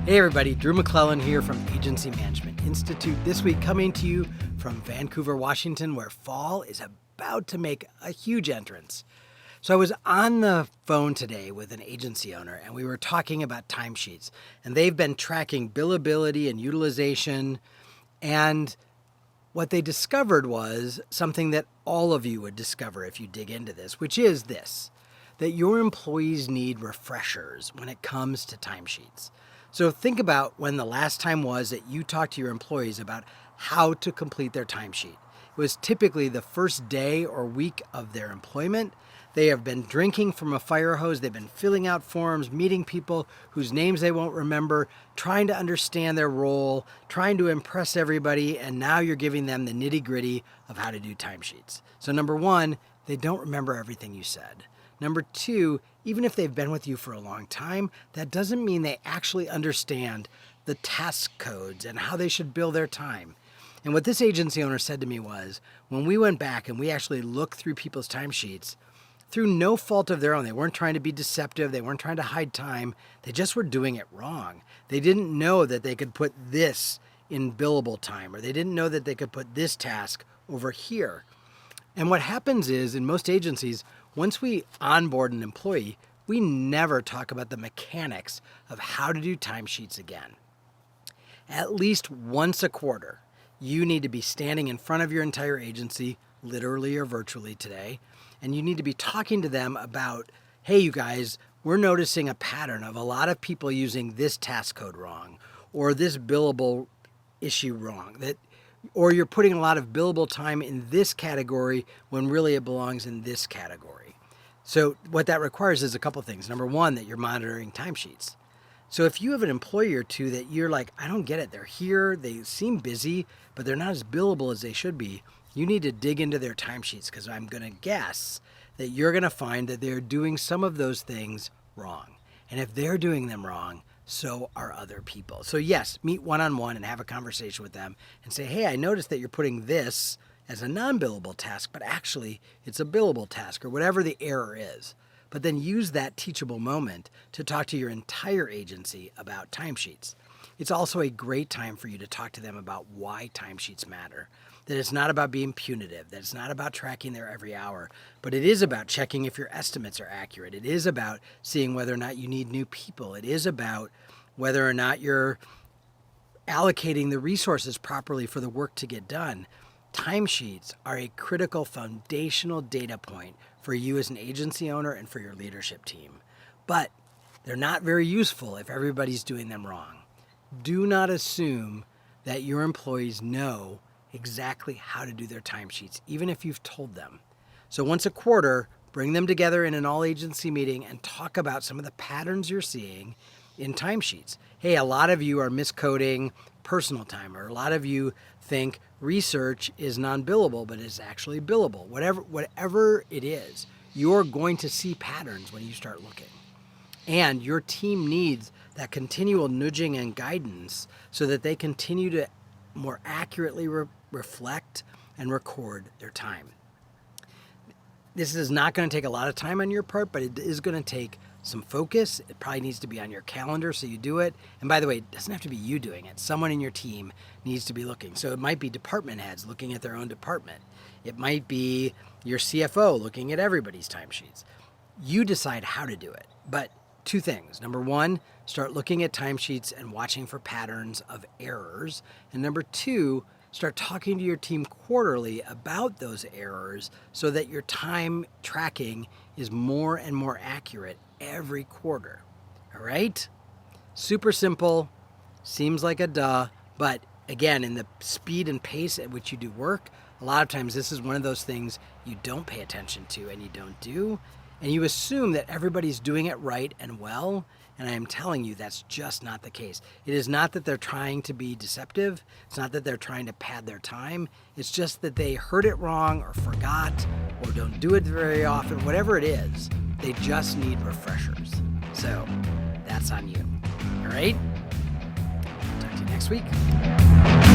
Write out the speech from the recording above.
Hey everybody, Drew McLellan here from Agency Management Institute. This week coming to you from Vancouver, Washington, where fall is about to make a huge entrance. So I was on the phone today with an agency owner and we were talking about timesheets. And they've been tracking billability and utilization. And what they discovered was something that all of you would discover if you dig into this, which is this, that your employees need refreshers when it comes to timesheets. So think about when the last time was that you talked to your employees about how to complete their timesheet. It was typically the first day or week of their employment. They have been drinking from a fire hose. They've been filling out forms, meeting people whose names they won't remember, trying to understand their role, trying to impress everybody, and now you're giving them the nitty-gritty of how to do timesheets. So number one, they don't remember everything you said. Number two, even if they've been with you for a long time, that doesn't mean they actually understand the task codes and how they should bill their time. And what this agency owner said to me was, when we went back and we actually looked through people's timesheets, through no fault of their own, they weren't trying to be deceptive, they weren't trying to hide time, they just were doing it wrong. They didn't know that they could put this in billable time, or they didn't know that they could put this task over here. And what happens is, in most agencies, once we onboard an employee, we never talk about the mechanics of how to do timesheets again. At least once a quarter, you need to be standing in front of your entire agency, literally or virtually today, and you need to be talking to them about, hey, you guys, we're noticing a pattern of a lot of people using this task code wrong, or this billable issue wrong, or you're putting a lot of billable time in this category when really it belongs in this category. So what that requires is a couple things. Number one, that you're monitoring timesheets. So if you have an employee or two that you're like, I don't get it, they're here, they seem busy, but they're not as billable as they should be, you need to dig into their timesheets, because I'm going to guess that you're going to find that they're doing some of those things wrong. And if they're doing them wrong, so are other people. So yes, meet one-on-one and have a conversation with them and say, hey, I noticed that you're putting this as a non-billable task, but actually it's a billable task, or whatever the error is. But then use that teachable moment to talk to your entire agency about timesheets. It's also a great time for you to talk to them about why timesheets matter. That it's not about being punitive, that it's not about tracking their every hour, but it is about checking if your estimates are accurate. It is about seeing whether or not you need new people. It is about whether or not you're allocating the resources properly for the work to get done. Timesheets are a critical foundational data point for you as an agency owner and for your leadership team. But they're not very useful if everybody's doing them wrong. Do not assume that your employees know exactly how to do their timesheets, even if you've told them. So once a quarter, bring them together in an all-agency meeting and talk about some of the patterns you're seeing in timesheets. Hey, a lot of you are miscoding personal time, or a lot of you think research is non-billable, but it's actually billable. Whatever it is, you're going to see patterns when you start looking. And your team needs that continual nudging and guidance so that they continue to more accurately reflect and record their time. This is not going to take a lot of time on your part, but it is going to take some focus. It probably needs to be on your calendar so you do it. And by the way, it doesn't have to be you doing it. Someone in your team needs to be looking. So it might be department heads looking at their own department. It might be your CFO looking at everybody's timesheets. You decide how to do it. But two things. Number one, start looking at timesheets and watching for patterns of errors. And number two, start talking to your team quarterly about those errors so that your time tracking is more and more accurate every quarter. All right? Super simple, seems like a duh, but again, in the speed and pace at which you do work, a lot of times this is one of those things you don't pay attention to and you don't do, and you assume that everybody's doing it right and well, and I am telling you that's just not the case. It is not that they're trying to be deceptive. It's not that they're trying to pad their time. It's just that they heard it wrong or forgot or don't do it very often. Whatever it is, they just need refreshers. So that's on you. All right? Talk to you next week.